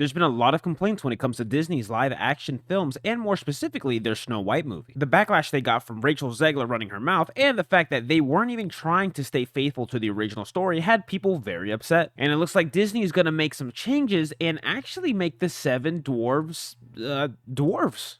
There's been a lot of complaints when it comes to Disney's live-action films, and more specifically, their Snow White movie. The backlash they got from Rachel Zegler running her mouth, and the fact that they weren't even trying to stay faithful to the original story had people very upset. And it looks like Disney is going to make some changes and actually make the 7 dwarves, dwarves.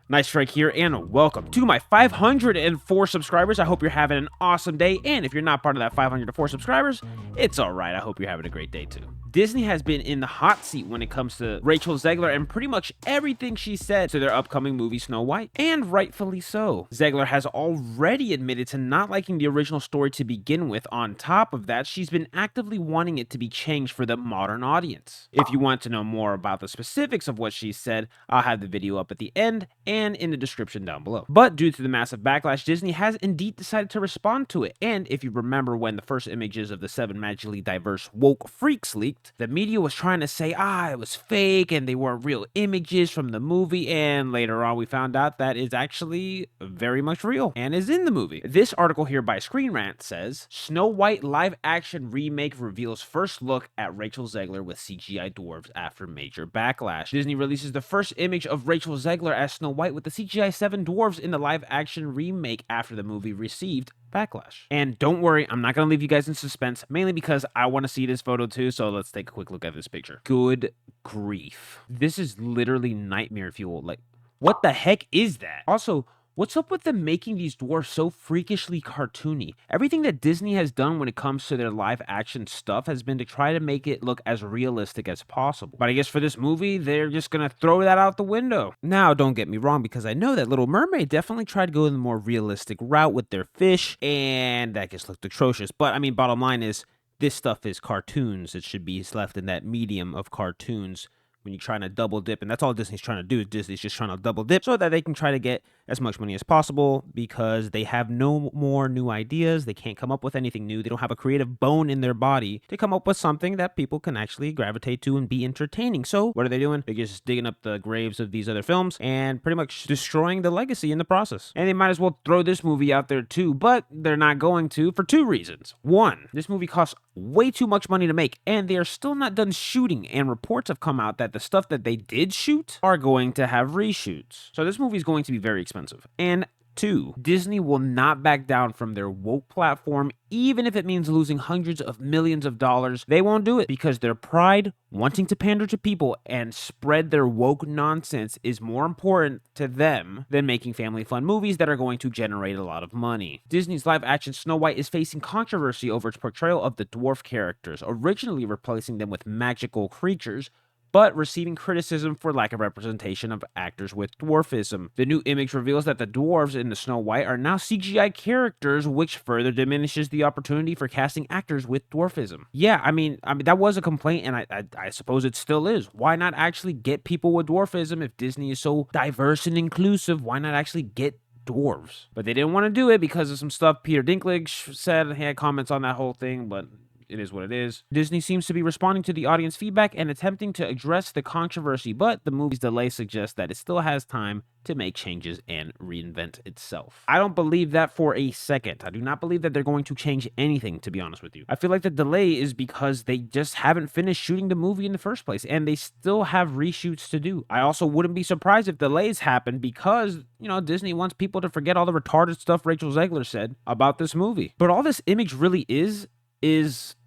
Nice strike here, and welcome to my 504 subscribers. I hope you're having an awesome day, and if you're not part of that 504 subscribers, it's alright. I hope you're having a great day too. Disney has been in the hot seat when it comes to Rachel Zegler and pretty much everything she said to their upcoming movie Snow White, and rightfully so. Zegler has already admitted to not liking the original story to begin with. On top of that, she's been actively wanting it to be changed for the modern audience. If you want to know more about the specifics of what she said, I'll have the video up at the end and in the description down below. But due to the massive backlash, Disney has indeed decided to respond to it. And if you remember when the first images of the 7 magically diverse woke freaks leaked, the media was trying to say, it was fake and they weren't real images from the movie, and later on we found out that is actually very much real and is in the movie. This article here by Screen Rant says, Snow White live-action remake reveals first look at Rachel Zegler with CGI dwarves after major backlash. Disney releases the first image of Rachel Zegler as Snow White with the CGI 7 dwarves in the live-action remake after the movie received backlash. And don't worry, I'm not going to leave you guys in suspense, mainly because I want to see this photo too, so let's take a quick look at this picture. Good grief. This is literally nightmare fuel. Like, what the heck is that? Also, what's up with them making these dwarfs so freakishly cartoony? Everything that Disney has done when it comes to their live action stuff has been to try to make it look as realistic as possible. But I guess for this movie, they're just gonna throw that out the window. Now, don't get me wrong, because I know that Little Mermaid definitely tried to go the more realistic route with their fish, and that just looked atrocious. But I mean, bottom line is, this stuff is cartoons. It should be left in that medium of cartoons. When you're trying to double dip, and that's all Disney's trying to do. Disney's just trying to double dip so that they can try to get as much money as possible, because they have no more new ideas. They can't come up with anything new. They don't have a creative bone in their body to come up with something that people can actually gravitate to and be entertaining. So what are they doing? They're just digging up the graves of these other films and pretty much destroying the legacy in the process. And they might as well throw this movie out there too, but they're not going to for 2 reasons. 1, this movie costs way too much money to make, and they are still not done shooting, and reports have come out that the stuff that they did shoot are going to have reshoots. So this movie is going to be very expensive. And 2, Disney will not back down from their woke platform, even if it means losing hundreds of millions of dollars. They won't do it because their pride, wanting to pander to people and spread their woke nonsense, is more important to them than making family fun movies that are going to generate a lot of money. Disney's live-action Snow White is facing controversy over its portrayal of the dwarf characters, originally replacing them with magical creatures, but receiving criticism for lack of representation of actors with dwarfism. The new image reveals that the dwarves in the Snow White are now CGI characters, which further diminishes the opportunity for casting actors with dwarfism. Yeah, I mean that was a complaint, and I suppose it still is. Why not actually get people with dwarfism? If Disney is so diverse and inclusive, why not actually get dwarves? But they didn't want to do it because of some stuff Peter Dinklage said. He had comments on that whole thing, but it is what it is. Disney seems to be responding to the audience feedback and attempting to address the controversy, but the movie's delay suggests that it still has time to make changes and reinvent itself. I don't believe that for a second. I do not believe that they're going to change anything, to be honest with you. I feel like the delay is because they just haven't finished shooting the movie in the first place, and they still have reshoots to do. I also wouldn't be surprised if delays happen because, Disney wants people to forget all the retarded stuff Rachel Zegler said about this movie. But all this image really is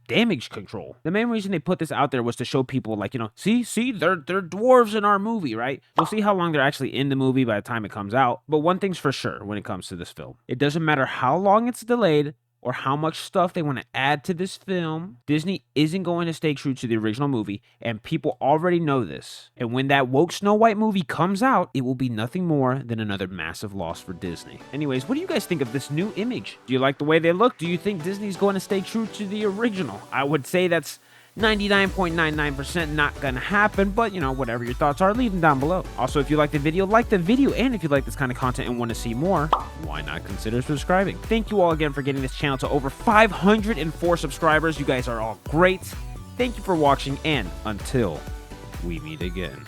damage control. The main reason they put this out there was to show people, like, see, they're dwarves in our movie, right? We'll see how long they're actually in the movie by the time it comes out. But one thing's for sure when it comes to this film. It doesn't matter how long it's delayed or how much stuff they want to add to this film, Disney isn't going to stay true to the original movie, and people already know this. And when that woke Snow White movie comes out, it will be nothing more than another massive loss for Disney. Anyways, what do you guys think of this new image? Do you like the way they look? Do you think Disney's going to stay true to the original? I would say that's 99.99% not gonna happen, but whatever your thoughts are, leave them down below. Also, if you like the video, and if you like this kind of content and want to see more, why not consider subscribing? Thank you all again for getting this channel to over 504 subscribers. You guys are all great. Thank you for watching, and until we meet again.